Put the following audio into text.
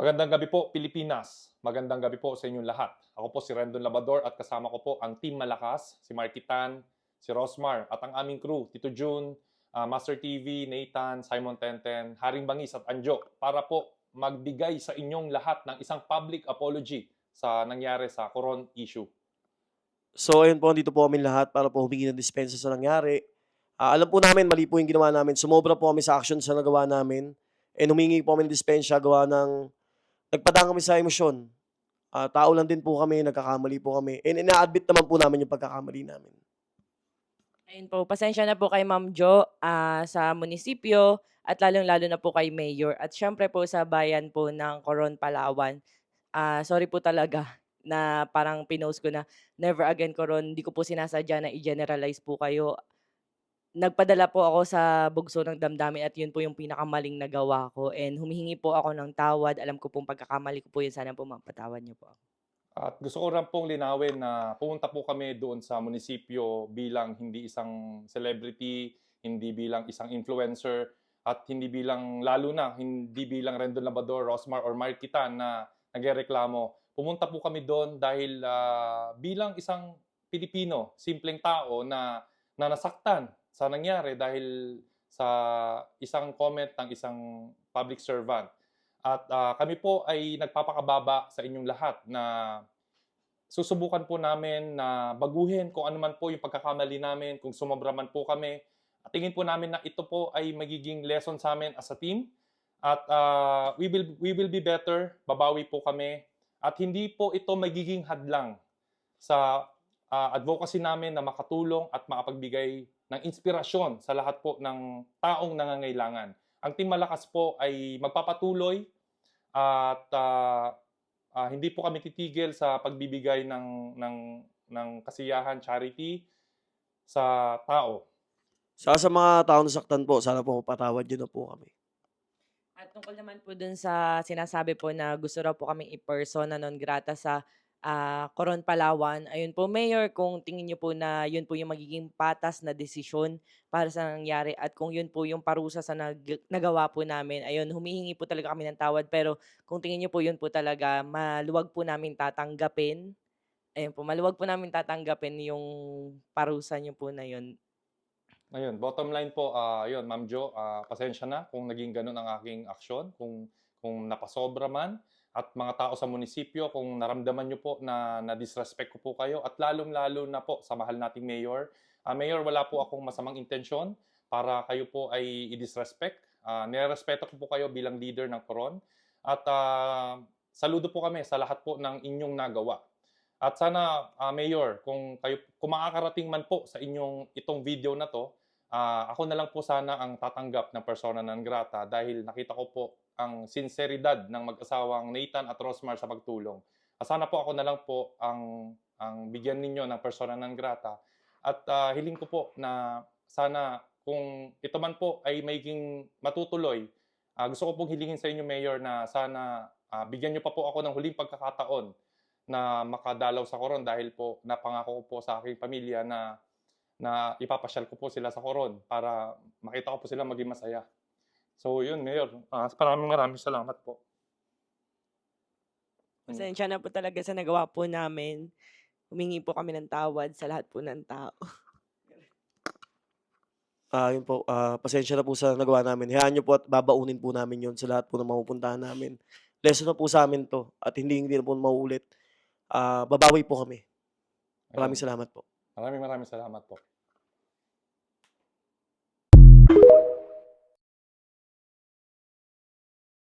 Magandang gabi po, Pilipinas. Magandang gabi po sa inyong lahat. Ako po si Rendon Labrador at kasama ko po ang Team Malakas, si Marky Tan, si Rosmar at ang aming crew, Tito June, Master TV, Nathan, Simon Tenten, Haring Bangis at Anjo para po magbigay sa inyong lahat ng isang public apology sa nangyari sa Coron issue. So ayun po, dito po kami lahat para po humingi ng dispensa sa nangyari. Alam po namin mali po yung ginawa namin, sumobra po kami sa action sa nagawa namin and humingi po kami ng dispensya gawa ng nagpadaan kami sa emosyon. Tao lang din po kami, nagkakamali po kami and ina-admit naman po namin yung pagkakamali namin. Ayun po, pasensya na po kay Ma'am Jo, sa munisipyo at lalong-lalo na po kay Mayor at siyempre po sa bayan po ng Coron, Palawan. Sorry po talaga na parang pinost ko na never again Coron, hindi ko po sinasadya na i-generalize po kayo. Nagpadala po ako sa bugso ng damdamin at yun po yung pinakamaling nagawa ko and humihingi po ako ng tawad. Alam ko pong pagkakamali ko po yun, sana po mapatawad niyo po ako. At gusto ko rin pong linawin na pumunta po kami doon sa munisipyo bilang hindi isang celebrity, hindi bilang isang influencer, at hindi bilang, lalo na, hindi bilang Rendon Labrador, Rosmar, or Marquita na nagrereklamo. Pumunta po kami doon dahil bilang isang Pilipino, simpleng tao na nasaktan sa nangyari dahil sa isang comment ng isang public servant. At kami po ay nagpapakababa sa inyong lahat na susubukan po namin na baguhin kung ano man po yung pagkakamali namin, kung sumobra man po kami. At tingin po namin na ito po ay magiging lesson sa amin as a team. At we will be better, babawi po kami. At hindi po ito magiging hadlang sa advocacy namin na makatulong at makapagbigay ng inspirasyon sa lahat po ng taong nangangailangan. Ang Team Malakas po ay magpapatuloy at hindi po kami titigil sa pagbibigay ng kasiyahan, charity sa tao. Sa mga taong nasaktan po, sana po mapatawad niyo na po kami. At tungkol naman po dun sa sinasabi po na gusto raw po kaming i-persona non grata sa Coron, Palawan. Ayun po, Mayor, kung tingin niyo po na yun po yung magiging patas na desisyon para sa nangyari at kung yun po yung parusa sa nagawa po namin, ayun, humihingi po talaga kami ng tawad. Pero kung tingin niyo po yun po talaga, maluwag po namin tatanggapin. Ayun po, maluwag po namin tatanggapin yung parusa niyo po na yun. Ngayon, bottom line po, yun, Ma'am Jo, pasensya na kung naging ganun ang aking aksyon, kung napasobra man, at mga tao sa munisipyo, kung naramdaman nyo po na disrespect ko po kayo, at lalong-lalo na po sa mahal nating Mayor. Mayor, wala po akong masamang intensyon para kayo po ay i-disrespect. Nirespeto ko po kayo bilang leader ng Coron. At saludo po kami sa lahat po ng inyong nagawa. At sana, Mayor, kung makakarating man po sa inyong itong video na to, ako na lang po sana ang tatanggap ng persona non grata dahil nakita ko po ang sinseridad ng mag-asawang Nathan at Rosmar sa pagtulong. Sana po ako na lang po ang bigyan ninyo ng persona non grata. At hiling ko po na sana kung ito man po ay magiging matutuloy, gusto ko pong hilingin sa inyo, Mayor, na sana bigyan nyo pa po ako ng huling pagkakataon na makadalaw sa Coron dahil po napangako ko po sa aking pamilya na ipapasyal ko po sila sa Coron para makita ko po sila maging masaya. So yun, Mayor, maraming salamat po. Pasensya na po talaga sa nagawa po namin. Humingi po kami ng tawad sa lahat po ng tao. Yun po, pasensya na po sa nagawa namin. Hayaan niyo po at babaunin po namin yun sa lahat po ng mapupuntahan namin. Lesson na po sa amin 'to at hindi na po mauulit. Babawi po kami. Maraming Ayun. salamat po. Maraming salamat po.